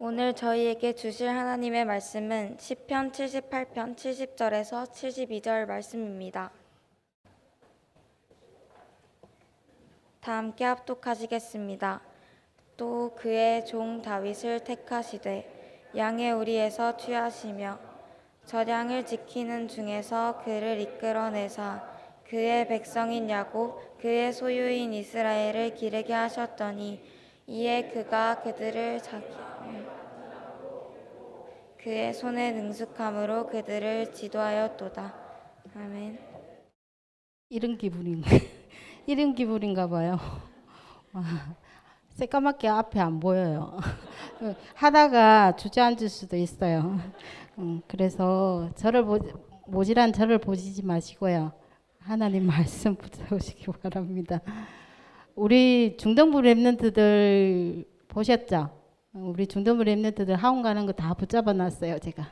오늘 저희에게 주실 하나님의 말씀은 시편 78편 70절에서 72절 말씀입니다. 다 함께 합독하시겠습니다. 또 그의 종 다윗을 택하시되 양의 우리에서 취하시며 저량을 지키는 중에서 그를 이끌어내사 그의 백성인 야곱 그의 소유인 이스라엘을 기르게 하셨더니 이에 그가 그들을 그의 손의 능숙함으로 그들을 지도하였도다. 아멘. 이런 기분인가 이런 기분인가 봐요. 새까맣게 앞에 안 보여요. 하다가 주저앉을 수도 있어요. 그래서 모질한 저를 보시지 마시고요. 하나님 말씀 붙잡으시기 바랍니다. 우리 중등부 랩런트들 보셨죠? 우리 중등부 랩런트들 학원 가는 거 다 붙잡아 놨어요, 제가.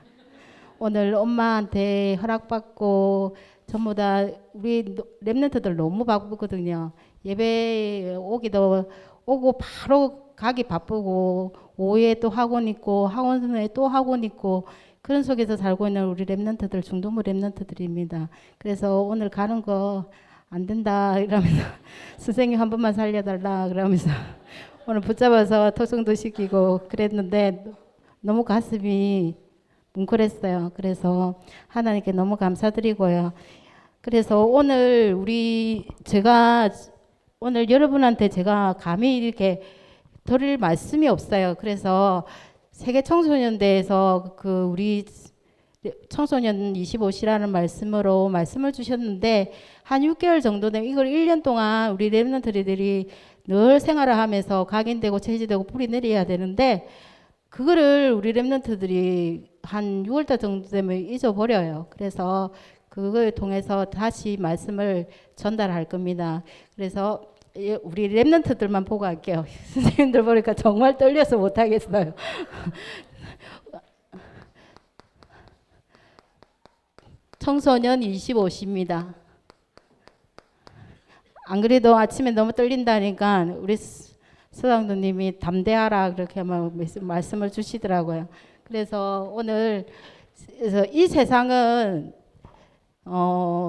오늘 엄마한테 허락받고 전부 다 우리 랩런트들 너무 바쁘거든요. 예배 오기도 오고 바로 가기 바쁘고 오후에 또 학원 있고 학원에 또 학원 있고 그런 속에서 살고 있는 우리 랩런트들 중동부 랩런트들입니다. 그래서 오늘 가는 거 안 된다 이러면서 선생님 한 번만 살려달라 그러면서 오늘 붙잡아서 토성도 시키고 그랬는데 너무 가슴이 뭉클했어요. 그래서 하나님께 너무 감사드리고요. 그래서 오늘 제가 오늘 여러분한테 제가 감히 이렇게 드릴 말씀이 없어요. 그래서 세계 청소년대에서 우리 청소년 25시라는 말씀으로 말씀을 주셨는데 한 6개월 정도 되면 이걸 1년 동안 우리 랩런트들이 늘 생활을 하면서 각인되고 체지되고 뿌리 내려야 되는데 그거를 우리 랩런트들이 한 6월달 정도 되면 잊어버려요. 그래서 그걸 통해서 다시 말씀을 전달할 겁니다. 그래서 우리 랩런트들만 보고 할게요. 선생님들 보니까 정말 떨려서 못하겠어요. 청소년 25시입니다. 안 그래도 아침에 너무 떨린다니까 우리 서당도님이 담대하라 그렇게 말씀을 주시더라고요. 그래서 오늘 이 세상은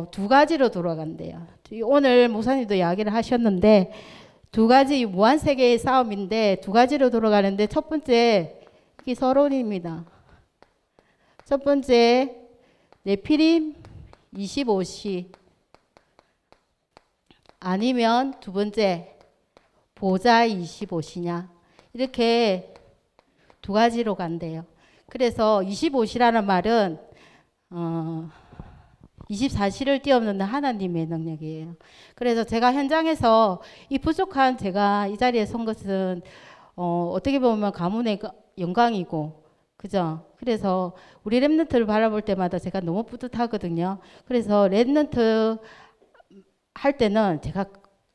두 가지로 돌아간대요. 오늘 목사님도 이야기를 하셨는데 두 가지 무한 세계의 싸움인데 두 가지로 돌아가는데 첫 번째 이 서론입니다. 첫 번째 네피림 25시 아니면 두 번째 보자 25시냐 이렇게 두 가지로 간대요. 그래서 25시라는 말은 24시를 뛰어넘는 하나님의 능력이에요. 그래서 제가 현장에서 이 부족한 제가 이 자리에 선 것은 어떻게 보면 가문의 영광이고 그죠? 그래서 우리 랩런트를 바라볼 때마다 제가 너무 뿌듯하거든요. 그래서 랩런트 할 때는 제가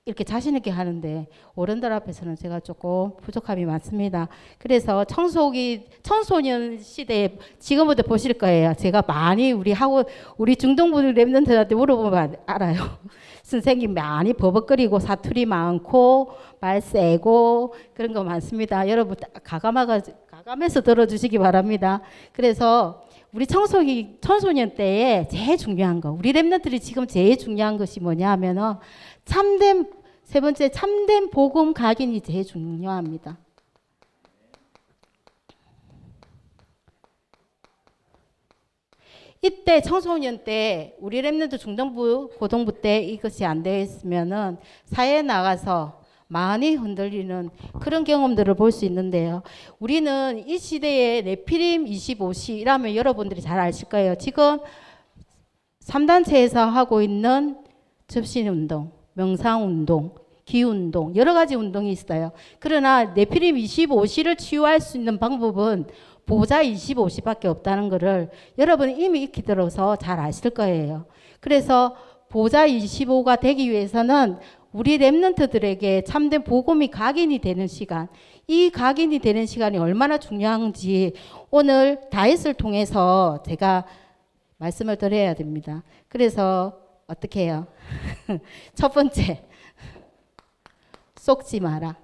이렇게 자신 있게 하는데 어른들 앞에서는 제가 조금 부족함이 많습니다. 그래서 청소년 시대에 지금부터 보실 거예요. 제가 많이 우리 중동부 랩런트한테 물어보면 알아요. 선생님 많이 버벅거리고 사투리 많고 말 세고 그런 거 많습니다. 여러분 가감해서 들어주시기 바랍니다. 그래서 우리 청소년 때에 제일 중요한 거, 우리 랩런트들이 지금 제일 중요한 것이 뭐냐 하면은 세 번째 참된 복음 각인이 제일 중요합니다. 이때 청소년 때 우리 랩런트 중등부 고등부 때 이것이 안 되어 있으면은 사회에 나가서 많이 흔들리는 그런 경험들을 볼 수 있는데요. 우리는 이 시대에 네피림 25시라면 여러분들이 잘 아실 거예요. 지금 3단체에서 하고 있는 접신운동, 명상운동, 기운동 여러 가지 운동이 있어요. 그러나 네피림 25시를 치유할 수 있는 방법은 보자 25시밖에 없다는 것을 여러분이 이미 익히 들어서 잘 아실 거예요. 그래서 보자 25가 되기 위해서는 우리 랩런트들에게 참된 복음이 각인이 되는 시간, 이 각인이 되는 시간이 얼마나 중요한지 오늘 다윗을 통해서 제가 말씀을 드려야 됩니다. 그래서 어떻게 해요? 첫 번째, 속지 마라.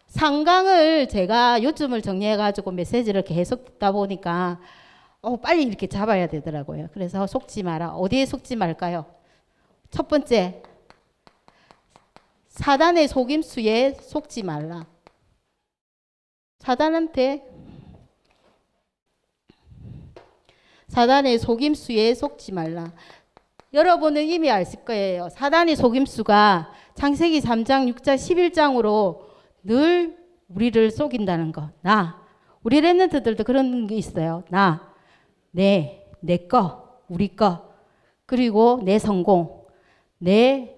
상강을 제가 요점을 정리해가지고 메시지를 계속 듣다 보니까 빨리 이렇게 잡아야 되더라고요. 그래서 속지 마라. 어디에 속지 말까요? 첫 번째, 사단의 속임수에 속지 말라. 사단의 속임수에 속지 말라. 여러분은 이미 아실 거예요. 사단의 속임수가 창세기 3장, 6장, 11장으로 늘 우리를 속인다는 거. 우리 랩런트들도 그런 게 있어요. 내 거, 우리 거, 그리고 내 성공, 내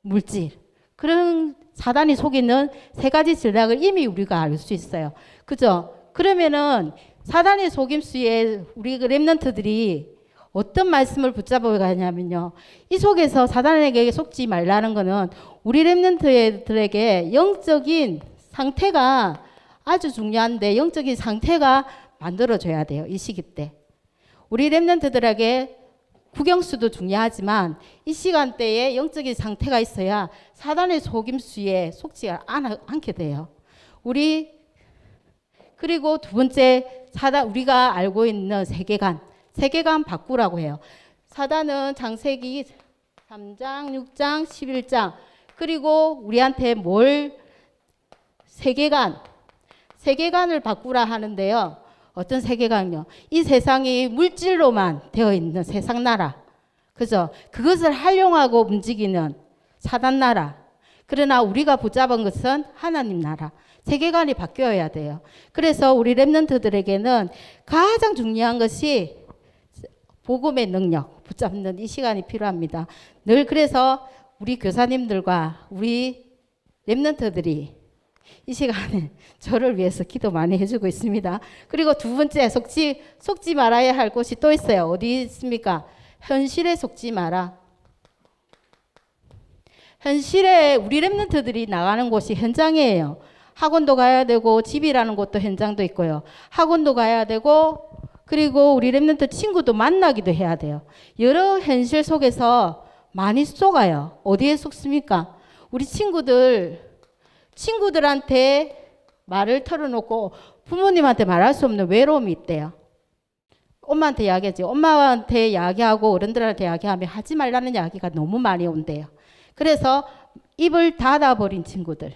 물질. 그런 사단이 속이는 세 가지 전략을 이미 우리가 알 수 있어요. 그죠? 그러면은 사단의 속임수에 우리 랩런트들이 어떤 말씀을 붙잡아 가냐면요. 이 속에서 사단에게 속지 말라는 거는 우리 랩런트들에게 영적인 상태가 아주 중요한데 영적인 상태가 만들어져야 돼요. 이 시기 때. 우리 랩런트들에게 국영수도 중요하지만 이 시간대에 영적인 상태가 있어야 사단의 속임수에 속지 않게 돼요. 그리고 두 번째 우리가 알고 있는 세계관 바꾸라고 해요. 사단은 창세기 3장, 6장, 11장 그리고 우리한테 세계관을 바꾸라 하는데요. 어떤 세계관요? 이 세상이 물질로만 되어 있는 세상 나라. 그죠? 그것을 활용하고 움직이는 사단 나라. 그러나 우리가 붙잡은 것은 하나님 나라. 세계관이 바뀌어야 돼요. 그래서 우리 랩런트들에게는 가장 중요한 것이 복음의 능력 붙잡는 이 시간이 필요합니다. 늘 그래서 우리 교사님들과 우리 랩런트들이 이 시간에 저를 위해서 기도 많이 해주고 있습니다. 그리고 두 번째 속지 말아야 할 곳이 또 있어요. 어디 있습니까? 현실에 속지 마라. 현실에 우리 랩런트들이 나가는 곳이 현장이에요. 학원도 가야 되고 집이라는 곳도 현장도 있고요. 학원도 가야 되고 그리고 우리 랩런트 친구도 만나기도 해야 돼요. 여러 현실 속에서 많이 속아요. 어디에 속습니까? 우리 친구들한테 말을 털어놓고 부모님한테 말할 수 없는 외로움이 있대요. 엄마한테 이야기하지. 엄마한테 이야기하고 어른들한테 이야기하면 하지 말라는 이야기가 너무 많이 온대요. 그래서 입을 닫아버린 친구들,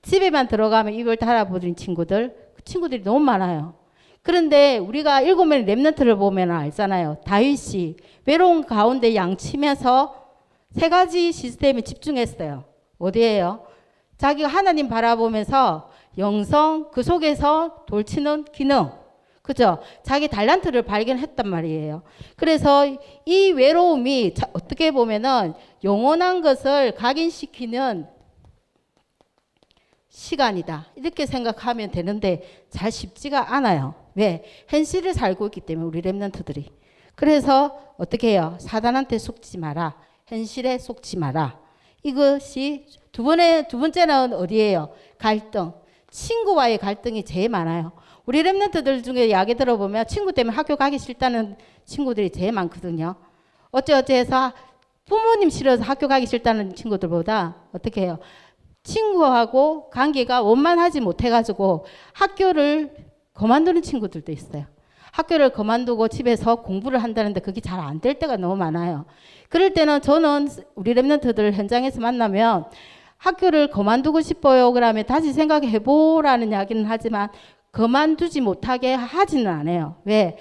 집에만 들어가면 입을 닫아버린 친구들이 너무 많아요. 그런데 우리가 7명의 랩런트를 보면 알잖아요. 다윗이 외로운 가운데 양치면서 세 가지 시스템에 집중했어요. 어디예요? 자기가 하나님 바라보면서 영성, 그 속에서 돌치는 기능. 그죠? 자기 달란트를 발견했단 말이에요. 그래서 이 외로움이 어떻게 보면은 영원한 것을 각인시키는 시간이다. 이렇게 생각하면 되는데 잘 쉽지가 않아요. 왜? 현실을 살고 있기 때문에 우리 랩런트들이. 그래서 어떻게 해요? 사단한테 속지 마라. 현실에 속지 마라. 이것이 두 번째는 어디예요? 갈등. 친구와의 갈등이 제일 많아요. 우리 랩런트들 중에 이야기 들어보면 친구 때문에 학교 가기 싫다는 친구들이 제일 많거든요. 어찌해서 부모님 싫어서 학교 가기 싫다는 친구들보다 어떻게 해요? 친구하고 관계가 원만하지 못해가지고 학교를 그만두는 친구들도 있어요. 학교를 그만두고 집에서 공부를 한다는데 그게 잘 안 될 때가 너무 많아요. 그럴 때는 저는 우리 랩런트들 현장에서 만나면 학교를 그만두고 싶어요. 그러면 다시 생각해 보라는 이야기는 하지만 그만두지 못하게 하지는 않아요. 왜?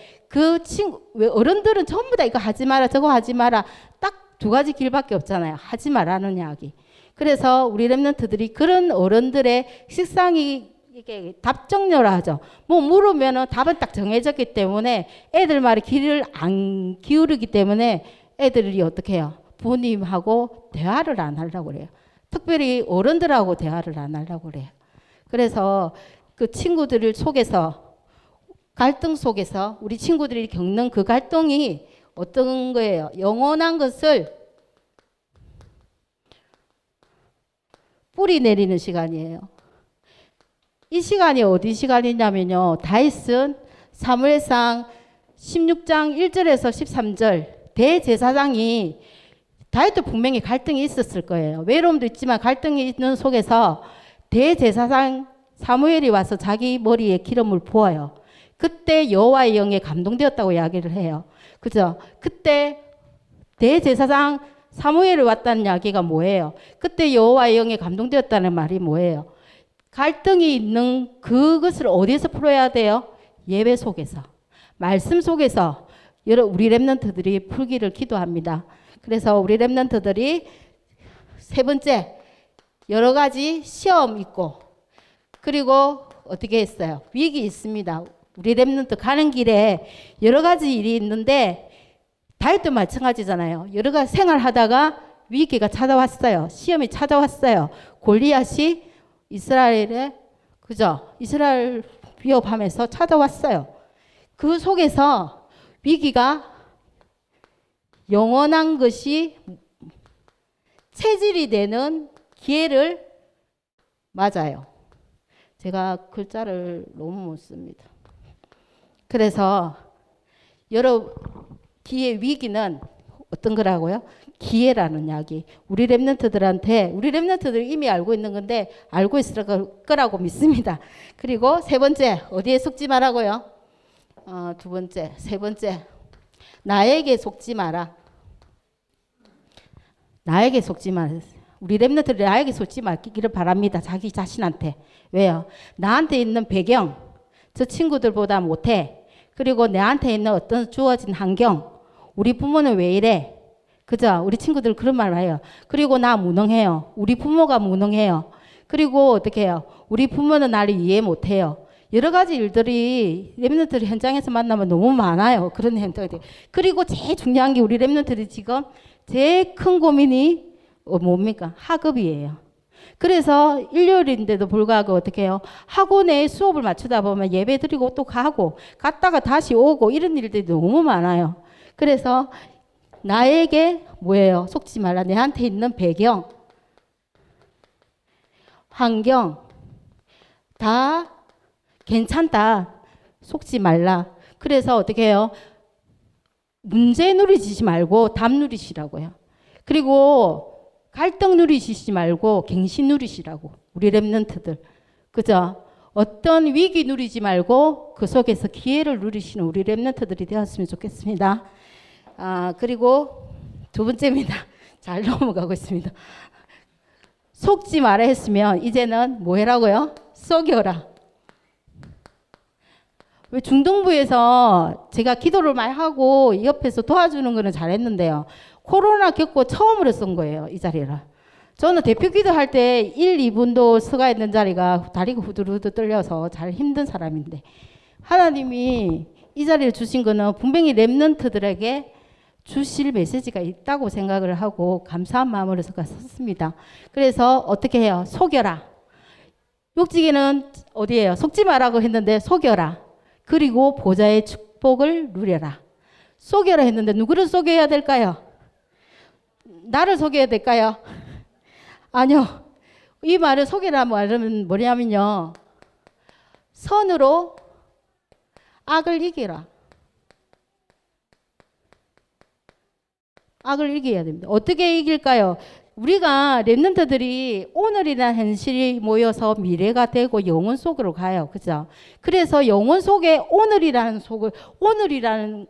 왜 어른들은 전부 다 이거 하지 마라, 저거 하지 마라. 딱 두 가지 길밖에 없잖아요. 하지 마라는 이야기. 그래서 우리 랩런트들이 그런 어른들의 식상이 이게 답정료라 하죠. 뭐 물으면은 답은 딱 정해졌기 때문에 애들 말에 귀를 안 기울이기 때문에 애들이 어떻게 해요? 부모님하고 대화를 안 하려고 그래요. 특별히 어른들하고 대화를 안 하려고 그래요. 그래서 그 친구들 속에서 갈등 속에서 우리 친구들이 겪는 그 갈등이 어떤 거예요? 영원한 것을 뿌리 내리는 시간이에요. 이 시간이 어디 시간이냐면요. 다윗은 사무엘상 16장 1절에서 13절 대제사장이 다윗도 분명히 갈등이 있었을 거예요. 외로움도 있지만 갈등이 있는 속에서 대제사장 사무엘이 와서 자기 머리에 기름을 부어요. 그때 여호와의 영에 감동되었다고 이야기를 해요. 그죠? 그때 대제사장 사무엘이 왔다는 이야기가 뭐예요? 그때 여호와의 영에 감동되었다는 말이 뭐예요? 갈등이 있는 그것을 어디에서 풀어야 돼요? 예배 속에서, 말씀 속에서 우리 렘넌트들이 풀기를 기도합니다. 그래서 우리 렘넌트들이 세 번째, 여러 가지 시험 있고, 그리고 어떻게 했어요? 위기 있습니다. 우리 렘넌트 가는 길에 여러 가지 일이 있는데 다윗도 마찬가지잖아요. 여러 가지 생활하다가 위기가 찾아왔어요. 시험이 찾아왔어요. 골리앗이 이스라엘에, 그죠? 이스라엘 위협하면서 찾아왔어요. 그 속에서 위기가 영원한 것이 체질이 되는 기회를 맞아요. 제가 글자를 너무 못 씁니다. 그래서 뒤에 위기는 어떤 거라고요? 기회라는 이야기. 우리 렘넌트들이 이미 알고 있는 건데 알고 있을 거라고 믿습니다. 그리고 세 번째, 어디에 속지 말라고요? 두 번째, 세 번째, 나에게 속지 마라. 나에게 속지 마라. 우리 렘넌트들이 나에게 속지 말기를 바랍니다. 자기 자신한테. 왜요? 나한테 있는 배경, 저 친구들보다 못해. 그리고 내한테 있는 어떤 주어진 환경, 우리 부모는 왜 이래? 그죠? 우리 친구들 그런 말 해요. 그리고 나 무능해요. 우리 부모가 무능해요. 그리고 어떻게 해요? 우리 부모는 나를 이해 못해요. 여러 가지 일들이 렘넌트들 현장에서 만나면 너무 많아요. 그런 현장들이. 그리고 제일 중요한 게 우리 렘넌트들이 지금 제일 큰 고민이 뭡니까? 학업이에요. 그래서 일요일인데도 불구하고 어떻게 해요? 학원에 수업을 맞추다 보면 예배 드리고 또 가고 갔다가 다시 오고 이런 일들이 너무 많아요. 그래서 나에게 뭐예요? 속지 말라. 내한테 있는 배경, 환경 다 괜찮다. 속지 말라. 그래서 어떻게 해요? 문제 누리시지 말고 답 누리시라고요. 그리고 갈등 누리시지 말고 갱신 누리시라고. 우리 렘넌트들. 그죠? 어떤 위기 누리지 말고 그 속에서 기회를 누리시는 우리 렘넌트들이 되었으면 좋겠습니다. 그리고 두 번째입니다. 잘 넘어가고 있습니다. 속지 마라 했으면 이제는 뭐 해라고요? 속여라. 왜 중동부에서 제가 기도를 많이 하고 옆에서 도와주는 거는 잘했는데요. 코로나 겪고 처음으로 쓴 거예요. 이 자리를. 저는 대표 기도할 때 1, 2분도 서가 있는 자리가 다리가 후들후들 떨려서 잘 힘든 사람인데 하나님이 이 자리를 주신 거는 분명히 렘넌트들에게 주실 메시지가 있다고 생각을 하고 감사한 마음으로 썼습니다. 그래서 어떻게 해요? 속여라. 욕지기는 어디예요? 속지 말라고 했는데 속여라. 그리고 보좌의 축복을 누려라. 속여라 했는데 누구를 속여야 될까요? 나를 속여야 될까요? 아니요. 이 말을 속여라 말은 뭐냐면요. 선으로 악을 이기라. 악을 이겨야 됩니다. 어떻게 이길까요? 우리가 렘넌트들이 오늘이라는 현실이 모여서 미래가 되고 영혼 속으로 가요. 그죠? 그래서 영혼 속에 오늘이라는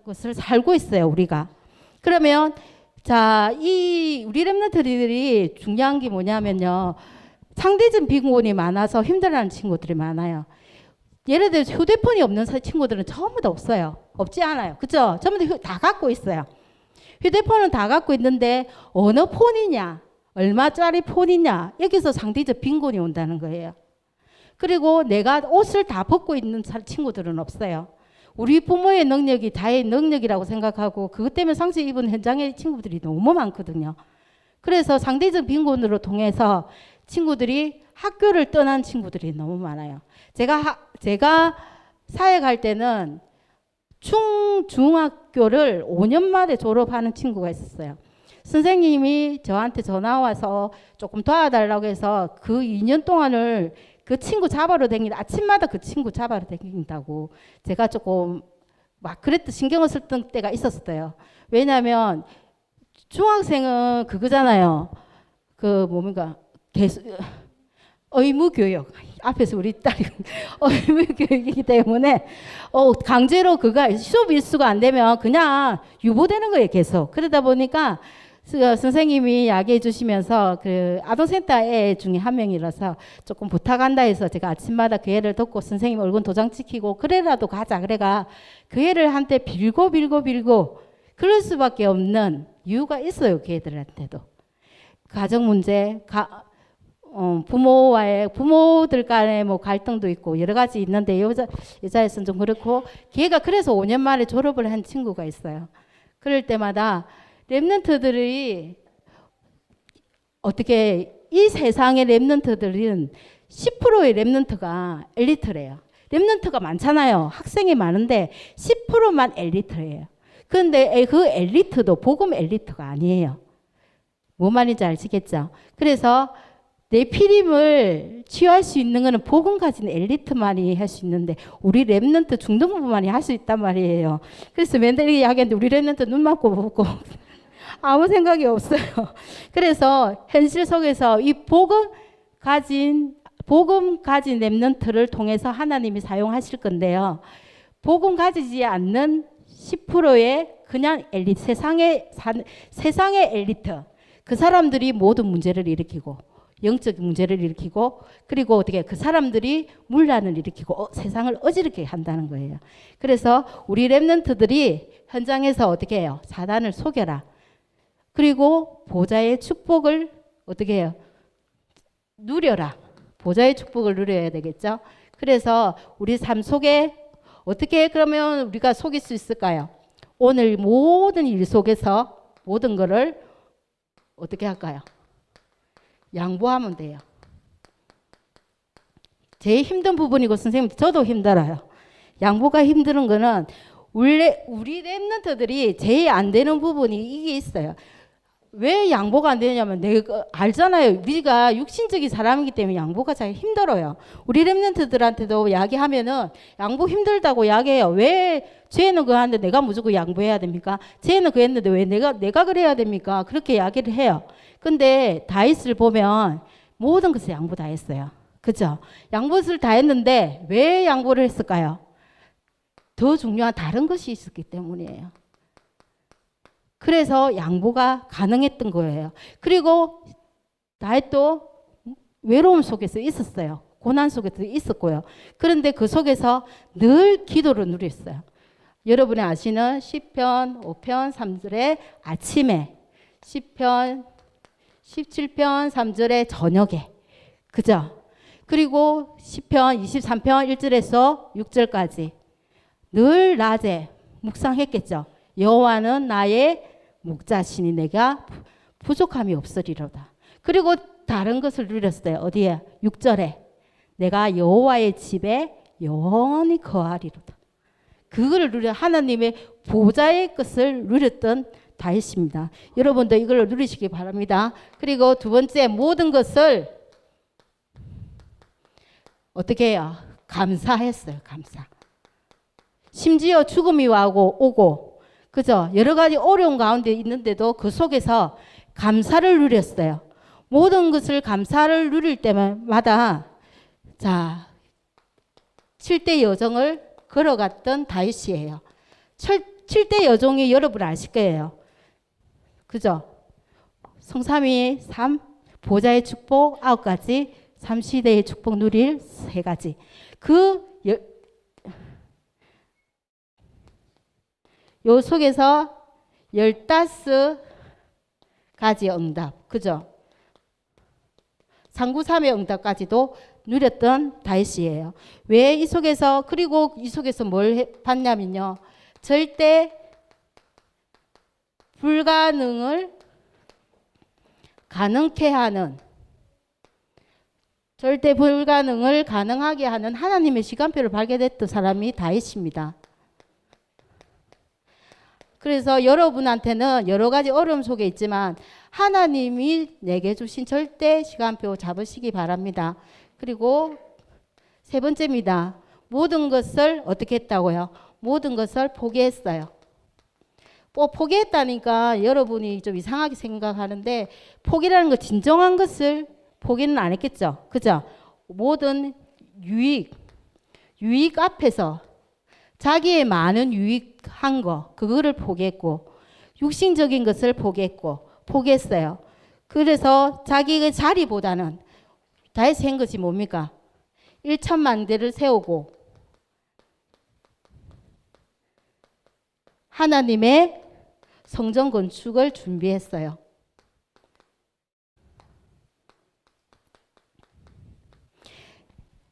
것을 살고 있어요. 우리가. 그러면 자, 우리 렘넌트들이 중요한 게 뭐냐면요. 상대적 빈곤이 많아서 힘들어하는 친구들이 많아요. 예를 들어서 휴대폰이 없는 친구들은 전부 다 없어요. 없지 않아요. 그죠? 전부 다 갖고 있어요. 휴대폰은 다 갖고 있는데 어느 폰이냐, 얼마짜리 폰이냐, 여기서 상대적 빈곤이 온다는 거예요. 그리고 내가 옷을 다 벗고 있는 친구들은 없어요. 우리 부모의 능력이 다의 능력이라고 생각하고 그것 때문에 상처 입은 현장의 친구들이 너무 많거든요. 그래서 상대적 빈곤으로 통해서 친구들이 학교를 떠난 친구들이 너무 많아요. 제가 사회 갈 때는 중학교를 5년 만에 졸업하는 친구가 있었어요. 선생님이 저한테 전화 와서 조금 도와달라고 해서 그 2년 동안을 그 친구 잡아러 다닌다. 아침마다 그 친구 잡아러 다닌다고 제가 조금 막 그랬던 신경을 썼던 때가 있었어요. 왜냐하면 중학생은 그거잖아요. 그 뭡니까? 의무교육. 앞에서 우리 딸이 의무교육이기 때문에 강제로 그가 수업 일수가 안 되면 그냥 유보되는 거예요, 계속. 그러다 보니까 선생님이 이야기해 주시면서 그 아동센터 애 중에 한 명이라서 조금 부탁한다 해서 제가 아침마다 그 애를 돕고 선생님 얼굴 도장 찍히고 그래라도 가자 그래가 그 애를 한때 빌고 그럴 수밖에 없는 이유가 있어요. 그 애들한테도 가정 문제, 부모들 간에 뭐 갈등도 있고 여러 가지 있는데 여자에서는 좀 그렇고 걔가 그래서 5년 만에 졸업을 한 친구가 있어요. 그럴 때마다 랩런트들이 어떻게 이 세상의 랩런트들은 10%의 랩런트가 엘리트래요. 랩런트가 많잖아요. 학생이 많은데 10%만 엘리트예요. 그런데 그 엘리트도 복음 엘리트가 아니에요. 뭐 말인지 아시겠죠? 그래서 내 피림을 취할 수 있는 거는 복음 가진 엘리트만이 할 수 있는데 우리 랩런트 중등부만이 할 수 있단 말이에요. 그래서 맨날 이야기하는데 우리 랩런트 눈 맞고 보고 아무 생각이 없어요. 그래서 현실 속에서 이 복음 가진 랩런트를 통해서 하나님이 사용하실 건데요. 복음 가지지 않는 10%의 그냥 엘리트, 세상의 엘리트. 그 사람들이 모든 문제를 일으키고 영적 문제를 일으키고 그리고 어떻게 그 사람들이 문란을 일으키고 세상을 어지럽게 한다는 거예요. 그래서 우리 랩런트들이 현장에서 어떻게 해요? 사단을 속여라. 그리고 보좌의 축복을 어떻게 해요? 누려라. 보좌의 축복을 누려야 되겠죠. 그래서 우리 삶 속에 어떻게 그러면 우리가 속일 수 있을까요? 오늘 모든 일 속에서 모든 것을 어떻게 할까요? 양보하면 돼요. 제일 힘든 부분이고 선생님 저도 힘들어요. 양보가 힘든 거는 우리 랩런트들이 제일 안 되는 부분이 이게 있어요. 왜 양보가 안 되냐면 내가 알잖아요. 우리가 육신적인 사람이기 때문에 양보가 잘 힘들어요. 우리 랩런트들한테도 이야기하면은 양보 힘들다고 이야기해요. 왜 쟤는 그거 하는데 내가 무조건 양보해야 됩니까? 쟤는 그거 했는데 왜 내가 그래야 됩니까? 그렇게 이야기를 해요. 근데 다윗을 보면 모든 것을 양보 다 했어요. 그죠? 양보를 다 했는데 왜 양보를 했을까요? 더 중요한 다른 것이 있었기 때문이에요. 그래서 양보가 가능했던 거예요. 그리고 다윗도 외로움 속에서 있었어요. 고난 속에서 있었고요. 그런데 그 속에서 늘 기도를 누렸어요. 여러분이 아시는 시편 5편 3절에 아침에, 시편 17편 3절에 저녁에, 그죠? 그리고 시편 23편 1절에서 6절까지 늘 낮에 묵상했겠죠. 여호와는 나의 목자시니 내가 부족함이 없으리로다. 그리고 다른 것을 누렸어요. 어디에? 6절에 내가 여호와의 집에 영원히 거하리로다. 그거를 누려 하나님의 보좌의 것을 누렸던 다윗입니다. 여러분도 이걸 누리시기 바랍니다. 그리고 두 번째 모든 것을 어떻게 해요? 감사했어요. 감사. 심지어 죽음이 오고 그죠? 여러 가지 어려운 가운데 있는데도 그 속에서 감사를 누렸어요. 모든 것을 감사를 누릴 때마다 자 7대 여정을 걸어갔던 다윗이에요. 7대 여정이 여러분 아실 거예요. 그죠? 성삼위의 3, 보좌의 축복 9가지, 삼시대의 축복 누릴 3가지. 요 속에서 15가지 응답, 그죠? 상구삼의 응답까지도 누렸던 다윗이에요. 왜 이 속에서, 그리고 이 속에서 뭘 봤냐면요. 절대 불가능을 가능케 하는, 절대 불가능을 가능하게 하는 하나님의 시간표를 발견했던 사람이 다윗입니다. 그래서 여러분한테는 여러 가지 어려움 속에 있지만 하나님이 내게 주신 절대 시간표 잡으시기 바랍니다. 그리고 세 번째입니다. 모든 것을 어떻게 했다고요? 모든 것을 포기했어요. 포기했다니까 여러분이 좀 이상하게 생각하는데 포기라는 거 진정한 것을 포기는 안 했겠죠. 그죠? 모든 유익 앞에서 자기의 많은 유익한 거 그거를 포기했고 육신적인 것을 포기했어요. 그래서 자기의 자리보다는 다윗이 한 것이 뭡니까? 1천만 대를 세우고 하나님의 성전 건축을 준비했어요.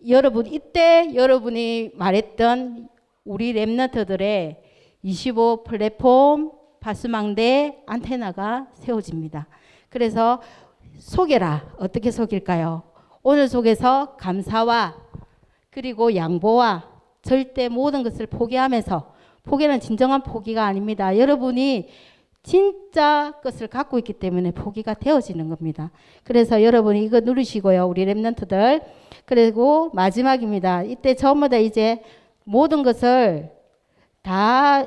여러분, 이때 여러분이 말했던 우리 랩런트들의 25 플랫폼 파수망대 안테나가 세워집니다. 그래서 속여라. 어떻게 속일까요? 오늘 속에서 감사와 그리고 양보와 절대 모든 것을 포기하면서, 포기는 진정한 포기가 아닙니다. 여러분이 진짜 것을 갖고 있기 때문에 포기가 되어지는 겁니다. 그래서 여러분이 이거 누리시고요. 우리 랩런트들. 그리고 마지막입니다. 이때 전부 다 이제 모든 것을 다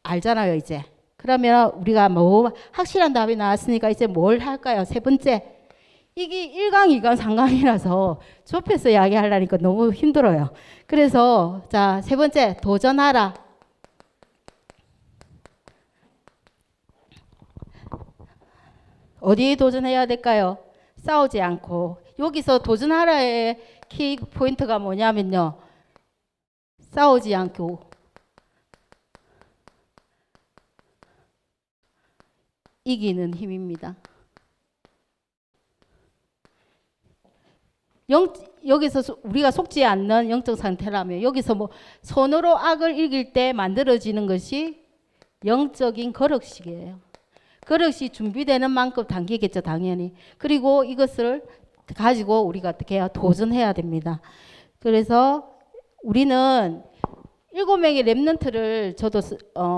알잖아요, 이제. 그러면 우리가 뭐 확실한 답이 나왔으니까 이제 뭘 할까요? 세 번째. 이게 1강, 2강, 3강이라서 좁혀서 이야기하려니까 너무 힘들어요. 그래서 자, 세 번째, 도전하라. 어디에 도전해야 될까요? 싸우지 않고. 여기서 도전하라의 키 포인트가 뭐냐면요. 싸우지 않고 이기는 힘입니다. 여기서 우리가 속지 않는 영적 상태라면 여기서 뭐 손으로 악을 이길 때 만들어지는 것이 영적인 거력식이에요. 거력이 준비되는 만큼 당기겠죠, 당연히. 그리고 이것을 가지고 우리가 어떻게 해요? 도전해야 됩니다. 그래서 우리는 7명의 랩런트를 저도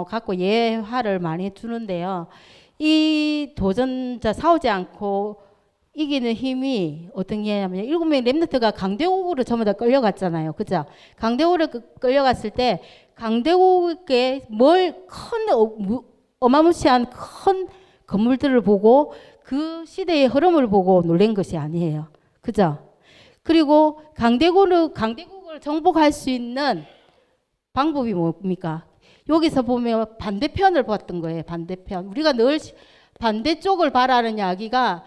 갖고 예화를 많이 주는데요. 이 도전자 싸우지 않고 이기는 힘이 어떤 게냐면 7명의 랩런트가 강대국으로 전부 다 끌려갔잖아요. 그죠? 강대국으로 끌려갔을 때 강대국에 어마무시한 큰 건물들을 보고 그 시대의 흐름을 보고 놀란 것이 아니에요. 그죠? 그리고 강대국을 정복할 수 있는 방법이 뭡니까? 여기서 보면 반대편을 봤던 거예요. 반대편. 우리가 늘 반대쪽을 바라는 이야기가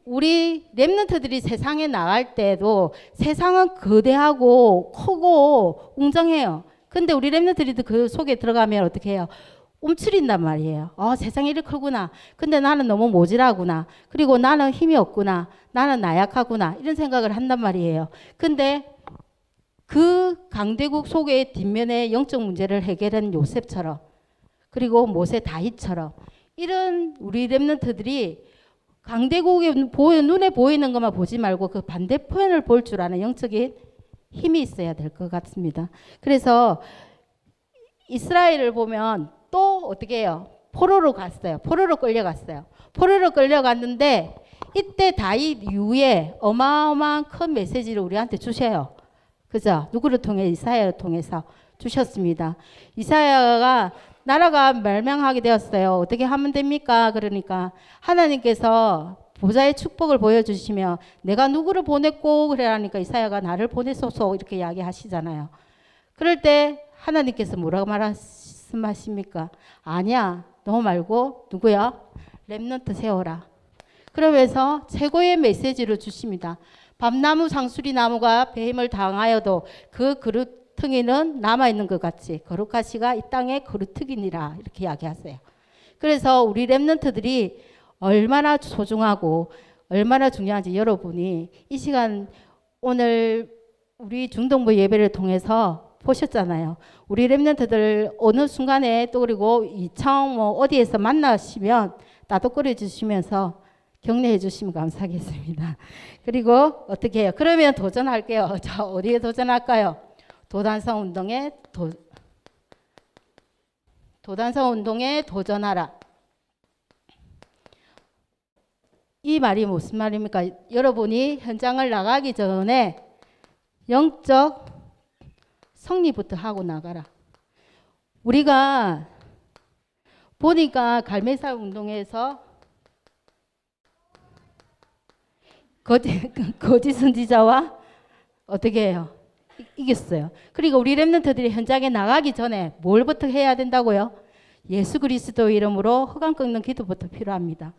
우리 랩런트들이 세상에 나갈 때도 세상은 거대하고 크고 웅장해요. 근데 우리 랩런트들이 그 속에 들어가면 어떻게 해요? 움츠린단 말이에요. 세상이 이렇게 크구나. 근데 나는 너무 모질하구나. 그리고 나는 힘이 없구나. 나는 나약하구나. 이런 생각을 한단 말이에요. 근데 그 강대국 속의 뒷면에 영적 문제를 해결한 요셉처럼 그리고 모세 다윗처럼 이런 우리 랩런트들이 강대국에 눈에 보이는 것만 보지 말고 그 반대편을 볼 줄 아는 영적인 힘이 있어야 될 것 같습니다. 그래서 이스라엘을 보면 또 어떻게 해요? 포로로 갔어요. 포로로 끌려갔어요. 포로로 끌려갔는데 이때 다윗 이후에 어마어마한 큰 메시지를 우리한테 주셔요. 그죠? 누구를 통해? 이사야를 통해서 주셨습니다. 이사야가 나라가 멸망하게 되었어요. 어떻게 하면 됩니까? 그러니까 하나님께서 보좌의 축복을 보여주시며 내가 누구를 보냈고 그러니까 이사야가 나를 보내소서 이렇게 이야기하시잖아요. 그럴 때 하나님께서 뭐라고 말씀하십니까? 아니야. 너 말고 누구야? 랩런트 세워라. 그러면서 최고의 메시지를 주십니다. 밤나무 상수리 나무가 배임을 당하여도 그 그루터기는 남아있는 것 같이 거룩한 씨가 이 땅에 그루터기니라 이렇게 이야기하세요. 그래서 우리 랩런트들이 얼마나 소중하고 얼마나 중요한지 여러분이 이 시간 오늘 우리 중동부 예배를 통해서 보셨잖아요. 우리 랩런트들 어느 순간에 또 그리고 이청 어디에서 만나시면 따뜻거려 주시면서 격려해 주시면 감사하겠습니다. 그리고 어떻게 해요? 그러면 도전할게요. 자, 어디에 도전할까요? 도단성 운동에 도단성 운동에 도전하라. 이 말이 무슨 말입니까? 여러분이 현장을 나가기 전에 영적 성리부터 하고 나가라. 우리가 보니까 갈매사 운동에서 거짓 선지자와 어떻게 해요? 이겼어요. 그리고 우리 렘넌트들이 현장에 나가기 전에 뭘부터 해야 된다고요? 예수 그리스도 이름으로 흑암 꺾는 기도부터 필요합니다.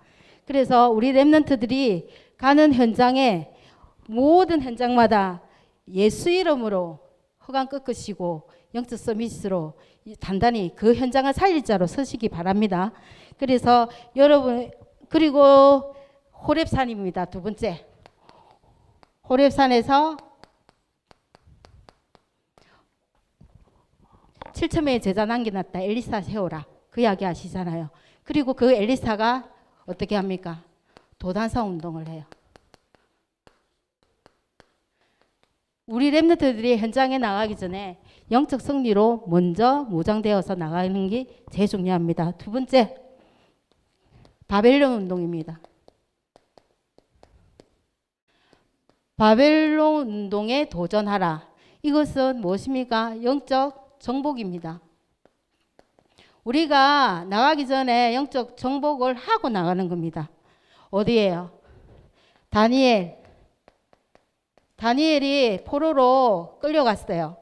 그래서 우리 렘넌트들이 가는 현장에 모든 현장마다 예수 이름으로 흑암 꺾으시고 영적 서밋으로 단단히 그 현장을 살릴 자로 서시기 바랍니다. 그래서 여러분, 그리고 호렙산입니다. 두 번째, 호렙산에서 7,000명의 제자 남겨놨다. 엘리사 세워라. 그 이야기 아시잖아요. 그리고 그 엘리사가 어떻게 합니까? 도단성 운동을 해요. 우리 렘넌트들이 현장에 나가기 전에 영적 승리로 먼저 무장되어서 나가는 게 제일 중요합니다. 두 번째, 바벨론 운동입니다. 바벨론 운동에 도전하라. 이것은 무엇입니까? 영적 정복입니다. 우리가 나가기 전에 영적 정복을 하고 나가는 겁니다. 어디예요? 다니엘이 포로로 끌려갔어요.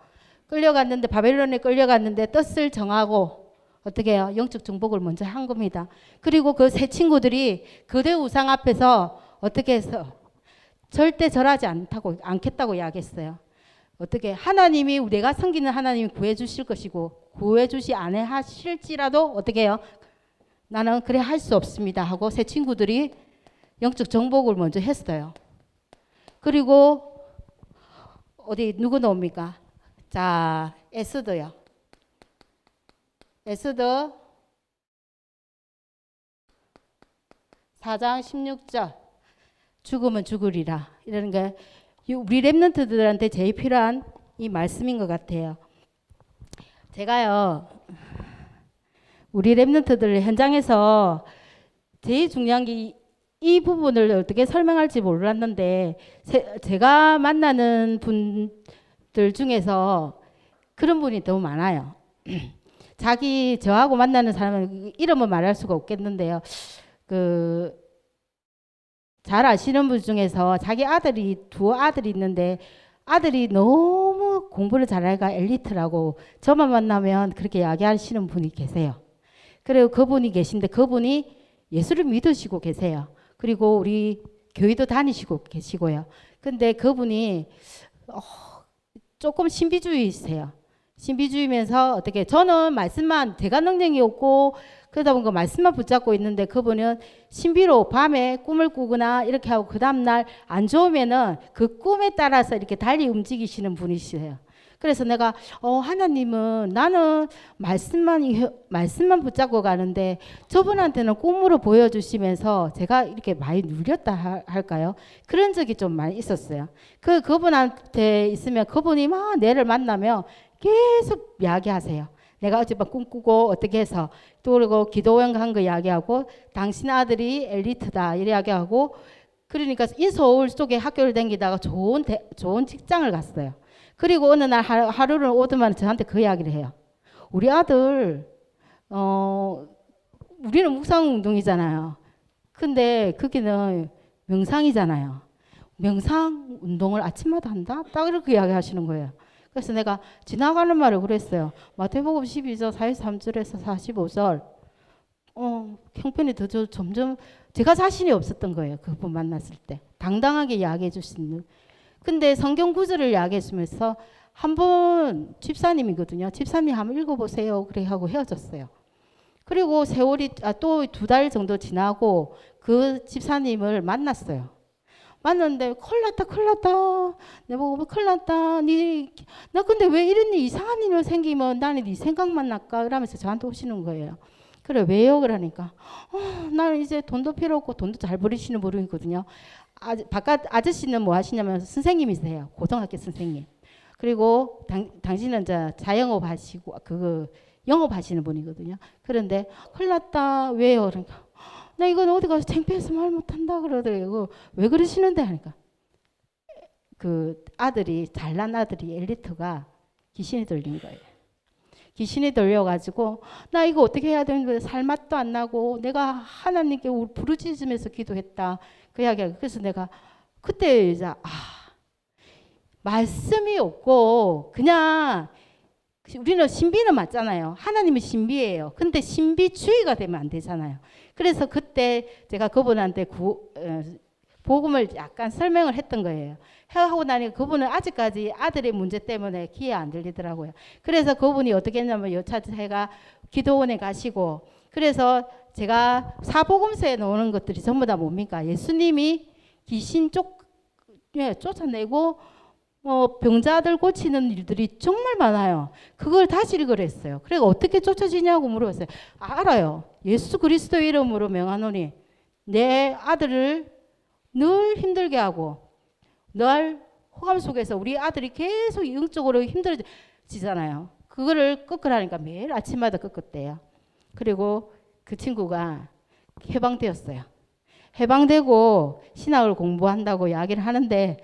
끌려갔는데, 바벨론에 끌려갔는데 뜻을 정하고 어떻게 해요? 영적 정복을 먼저 한 겁니다. 그리고 그 세 친구들이 거대 우상 앞에서 어떻게 해서 절대 절하지 않겠다고 이야기했어요. 어떻게? 하나님이, 내가 섬기는 하나님이 구해주실 것이고 구해주시 않아 하실지라도 어떻게 해요? 나는 그래 할 수 없습니다 하고 세 친구들이 영적 정복을 먼저 했어요. 그리고 어디 누구 나옵니까? 자, 에스더요. 에스더 4장 16절 죽으면 죽으리라. 이러는 게 우리 렘넌트들한테 제일 필요한 이 말씀인 것 같아요. 제가요, 우리 렘넌트들 현장에서 제일 중요한 게 이 부분을 어떻게 설명할지 몰랐는데, 제가 만나는 분들 중에서 그런 분이 너무 많아요. 저하고 만나는 사람은 이름은 말할 수가 없겠는데요. 잘 아시는 분 중에서 자기 두 아들이 있는데 아들이 너무 공부를 잘하니까 엘리트라고 저만 만나면 그렇게 이야기하시는 분이 계세요. 그리고 그분이 계신데 그분이 예수를 믿으시고 계세요. 그리고 우리 교회도 다니시고 계시고요. 근데 그분이 조금 신비주의세요. 신비주의면서 어떻게, 저는 말씀만, 제가 능력이 없고 그러다 보니까 말씀만 붙잡고 있는데 그분은 신비로 밤에 꿈을 꾸거나 이렇게 하고 그 다음날 안 좋으면은 그 꿈에 따라서 이렇게 달리 움직이시는 분이시세요. 그래서 내가 하나님은, 나는 말씀만 붙잡고 가는데 저분한테는 꿈으로 보여주시면서 제가 이렇게 많이 눌렸다 할까요? 그런 적이 좀 많이 있었어요. 그분한테 있으면 그분이 막 내를 만나면 계속 이야기하세요. 내가 어젯밤 꿈꾸고 어떻게 해서, 또 그리고 기도원 간 거 이야기하고 당신 아들이 엘리트다 이야기하고, 그러니까 인서울 쪽에 학교를 다니다가 좋은 직장을 갔어요. 그리고 어느 날 하루를 오더만 저한테 그 이야기를 해요. 우리 아들 우리는 묵상운동이잖아요. 근데 거기는 명상이잖아요. 명상 운동을 아침마다 한다? 딱 이렇게 이야기하시는 거예요. 그래서 내가 지나가는 말을 그랬어요. 마태복음 12절 43절에서 45절 형편이 더 점점, 제가 자신이 없었던 거예요. 그분 만났을 때 당당하게 이야기해 주시는. 근데 성경 구절을 이야기해 주면서 한 번 집사님이거든요. 집사님 한번 읽어보세요. 그래 하고 헤어졌어요. 그리고 세월이 또 2달 정도 지나고 그 집사님을 만났어요. 만났는데 큰일 났다. 내가 보고 큰일 났다. 나 근데 왜 이런 일, 이상한 일이 생기면 나는 네 생각만 날까? 이러면서 저한테 오시는 거예요. 그래, 왜요? 그러니까 나는 이제 돈도 필요 없고 돈도 잘 버리시는 분이거든요. 바깥 아저씨는 뭐 하시냐면 선생님이세요. 고등학교 선생님. 그리고 당신은 자영업 하시고 영업 하시는 분이거든요. 그런데 큰일 났다. 왜요? 그러니까 나 이건 어디 가서 창피해서 말 못한다 그러더라고요. 왜 그러시는데 하니까 그 잘난 아들이 엘리트가 귀신이 들린 거예요. 귀신이 들려가지고 나 이거 어떻게 해야 되는 거야. 살 맛도 안 나고 내가 하나님께 부르짖으면서 기도했다. 그 이야기를. 그래서 내가 그때 이제 말씀이 없고 그냥 우리는 신비는 맞잖아요. 하나님은 신비예요. 근데 신비주의가 되면 안 되잖아요. 그래서 그때 제가 그분한테 복음을 약간 설명을 했던 거예요. 하고 나니까 그분은 아직까지 아들의 문제 때문에 귀에 안 들리더라고요. 그래서 그분이 어떻게 했냐면 여차제가 기도원에 가시고, 그래서 제가 사복음서에 나오는 것들이 전부 다 뭡니까? 예수님이 귀신 쫓아내고 병자들 고치는 일들이 정말 많아요. 그걸 다시 읽으랬어요. 그래서 어떻게 쫓아지냐고 물어봤어요. 알아요. 예수 그리스도 이름으로 명하노니 내 아들을 늘 힘들게 하고, 늘 호감 속에서 우리 아들이 계속 영적으로 힘들어지잖아요. 그거를 꺾으라니까 매일 아침마다 꺾었대요. 그리고 그 친구가 해방되었어요. 해방되고 신학을 공부한다고 이야기를 하는데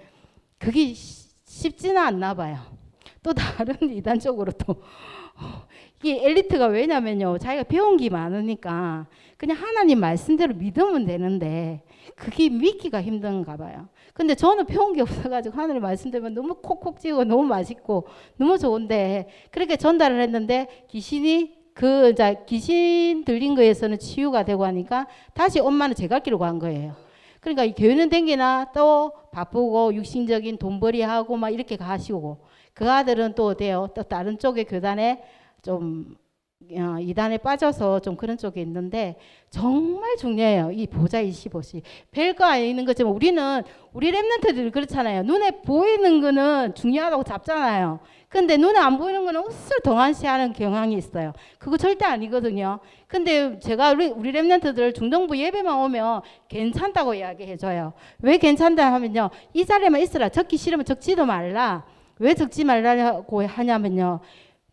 그게 쉽지는 않나 봐요. 또 다른 이단적으로 또 이게 엘리트가 왜냐면요, 자기가 배운 게 많으니까 그냥 하나님 말씀대로 믿으면 되는데 그게 믿기가 힘든가 봐요. 근데 저는 배운 게 없어가지고 하나님 말씀대로 너무 콕콕 찍고 너무 맛있고 너무 좋은데 그렇게 전달을 했는데 귀신 들린 거에서는 치유가 되고 하니까 다시 엄마는 제 갈 길로 간 거예요. 그러니까 이 교회는 댕기나 또 바쁘고 육신적인 돈벌이하고 막 이렇게 가시고, 그 아들은 또 어때요? 또 다른 쪽의 교단에 좀 이단에 빠져서 좀 그런 쪽에 있는데 정말 중요해요. 이 보자 25시. 별거 아닌 것처럼 우리 랩런트들이 그렇잖아요. 눈에 보이는 거는 중요하다고 잡잖아요. 근데 눈에 안 보이는 거는 옷을 동안시하는 경향이 있어요. 그거 절대 아니거든요. 근데 제가 우리 랩런트들 중동부 예배만 오면 괜찮다고 이야기해줘요. 왜 괜찮다 하면요, 이 자리에만 있으라. 적기 싫으면 적지도 말라. 왜 적지 말라고 하냐면요,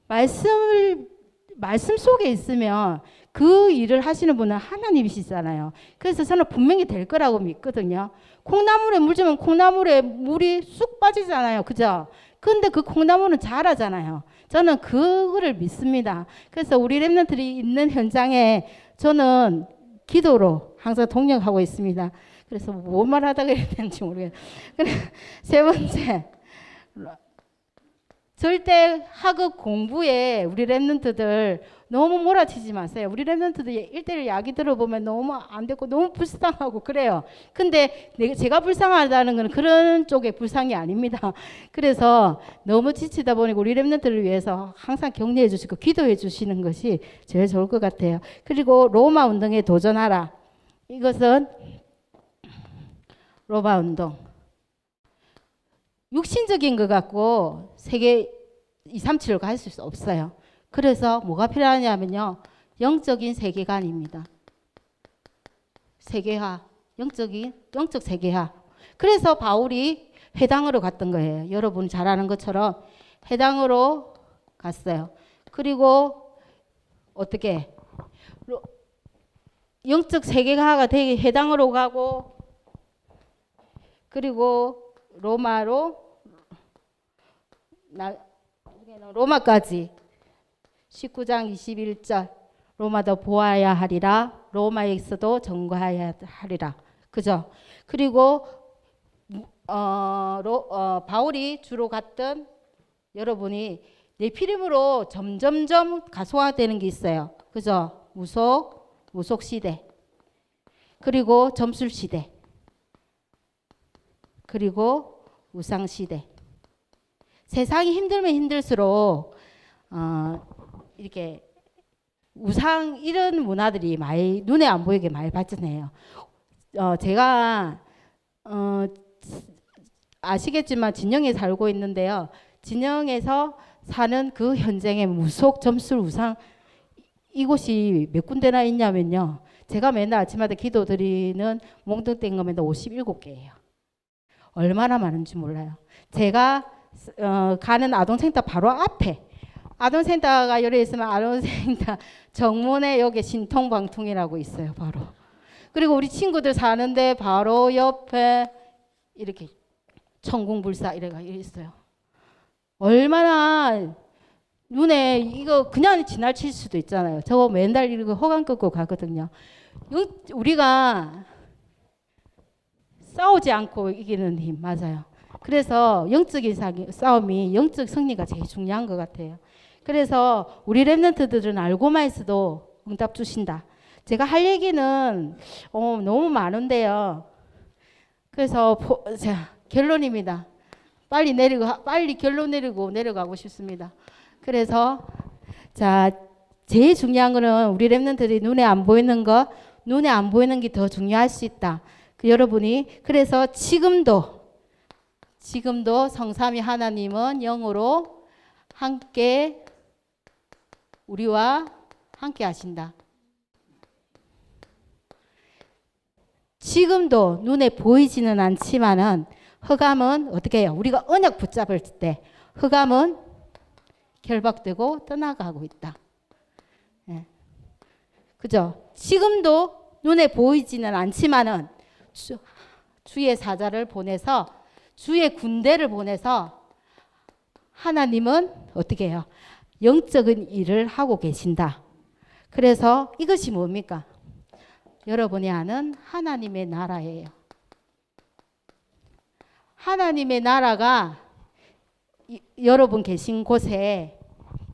말씀 속에 있으면 그 일을 하시는 분은 하나님이시잖아요. 그래서 저는 분명히 될 거라고 믿거든요. 콩나물에 물 주면 콩나물에 물이 쑥 빠지잖아요. 그죠? 근데 그 콩나물은 자라잖아요. 저는 그거를 믿습니다. 그래서 우리 랩런트들이 있는 현장에 저는 기도로 항상 동력하고 있습니다. 그래서 뭐 말하다가 해야 되는지 모르겠어요. 세 번째, 절대 학업 공부에 우리 랩런트들 너무 몰아치지 마세요. 우리 랩런트들 1대1 이야기 들어보면 너무 안 되고 너무 불쌍하고 그래요. 근데 제가 불쌍하다는 건 그런 쪽의 불쌍이 아닙니다. 그래서 너무 지치다 보니까 우리 랩런트를 위해서 항상 격려해 주시고 기도해 주시는 것이 제일 좋을 것 같아요. 그리고 로마 운동에 도전하라. 이것은 로마 운동. 육신적인 것 같고 세계 237을 갈 수 없어요. 그래서 뭐가 필요하냐면요, 영적인 세계관입니다. 세계화, 영적 세계화. 그래서 바울이 회당으로 갔던 거예요. 여러분 잘 아는 것처럼 회당으로 갔어요. 그리고 어떻게 영적 세계화가 되게 회당으로 가고, 그리고 로마까지 19장 21절 로마도 보아야 하리라, 로마에서도 전거해야 하리라. 그죠? 그리고 바울이 주로 갔던, 여러분이 네피림으로 점점점 가소화되는 게 있어요. 그죠? 무속 시대, 그리고 점술 시대, 그리고 우상 시대. 세상이 힘들면 힘들수록 이렇게 우상 이런 문화들이 많이 눈에 안 보이게 많이 발전해요. 제가 아시겠지만 진영에 살고 있는데요. 진영에서 사는 그 현장에 무속 점술 우상 이곳이 몇 군데나 있냐면요, 제가 맨날 아침마다 기도드리는 몽둥 땡거면도 57개예요. 얼마나 많은지 몰라요. 제가 가는 아동센터 바로 앞에, 아동센터가 여러 있으면 아동센터 정문에 여기 신통방통이라고 있어요. 바로. 그리고 우리 친구들 사는데 바로 옆에 이렇게 천궁불사 이래가 있어요. 얼마나 눈에 이거 그냥 지나칠 수도 있잖아요. 저거 맨날 이렇게 호강 끄고 가거든요. 우리가 싸우지 않고 이기는 힘, 맞아요. 그래서 영적인 싸움이 영적 승리가 제일 중요한 것 같아요. 그래서 우리 랩런트들은 알고만 있어도 응답 주신다. 제가 할 얘기는 너무 많은데요. 그래서 자, 결론입니다. 빨리 결론 내리고 내려가고 싶습니다. 그래서 자, 제일 중요한 거는 우리 랩런트들이 눈에 안 보이는 게 더 중요할 수 있다. 여러분이 그래서 지금도 성삼위 하나님은 영으로 함께 우리와 함께 하신다. 지금도 눈에 보이지는 않지만은 흑암은 어떻게 해요? 우리가 언약 붙잡을 때 흑암은 결박되고 떠나가고 있다. 예. 그죠? 지금도 눈에 보이지는 않지만은 주의 사자를 보내서 주의 군대를 보내서 하나님은 어떻게 해요? 영적인 일을 하고 계신다. 그래서 이것이 뭡니까? 여러분이 아는 하나님의 나라예요. 하나님의 나라가 여러분 계신 곳에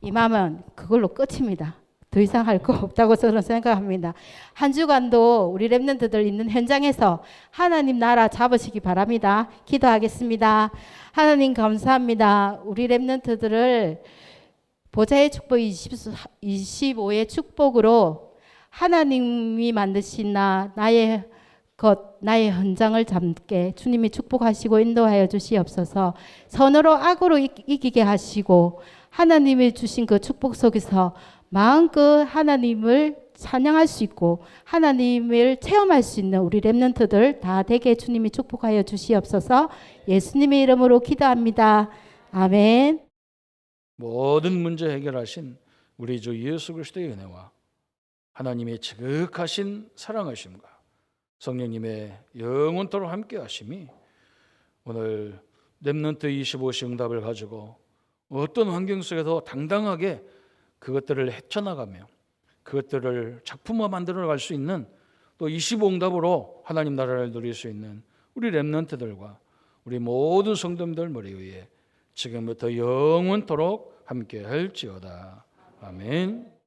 임하면 그걸로 끝입니다. 더 이상 할 거 없다고 저는 생각합니다. 한 주간도 우리 랩런트들 있는 현장에서 하나님 나라 잡으시기 바랍니다. 기도하겠습니다. 하나님 감사합니다. 우리 랩런트들을 보좌의 축복 25의 축복으로 하나님이 만드신 나의 나의 현장을 잡게 주님이 축복하시고 인도하여 주시옵소서. 선으로 악으로 이기게 하시고 하나님이 주신 그 축복 속에서 마음껏 하나님을 찬양할 수 있고 하나님을 체험할 수 있는 우리 랩런트들 다 되게 주님이 축복하여 주시옵소서. 예수님의 이름으로 기도합니다. 아멘. 모든 문제 해결하신 우리 주 예수 그리스도의 은혜와 하나님의 지극하신 사랑하심과 성령님의 영원토록 함께 하심이 오늘 랩런트 25시 응답을 가지고 어떤 환경 속에서 당당하게 그것들을 헤쳐나가며 그것들을 작품화 만들어 갈 수 있는 또 25응답으로 하나님 나라를 누릴 수 있는 우리 랩런트들과 우리 모든 성도님들 머리 위에 지금부터 영원토록 함께 할지어다. 아멘.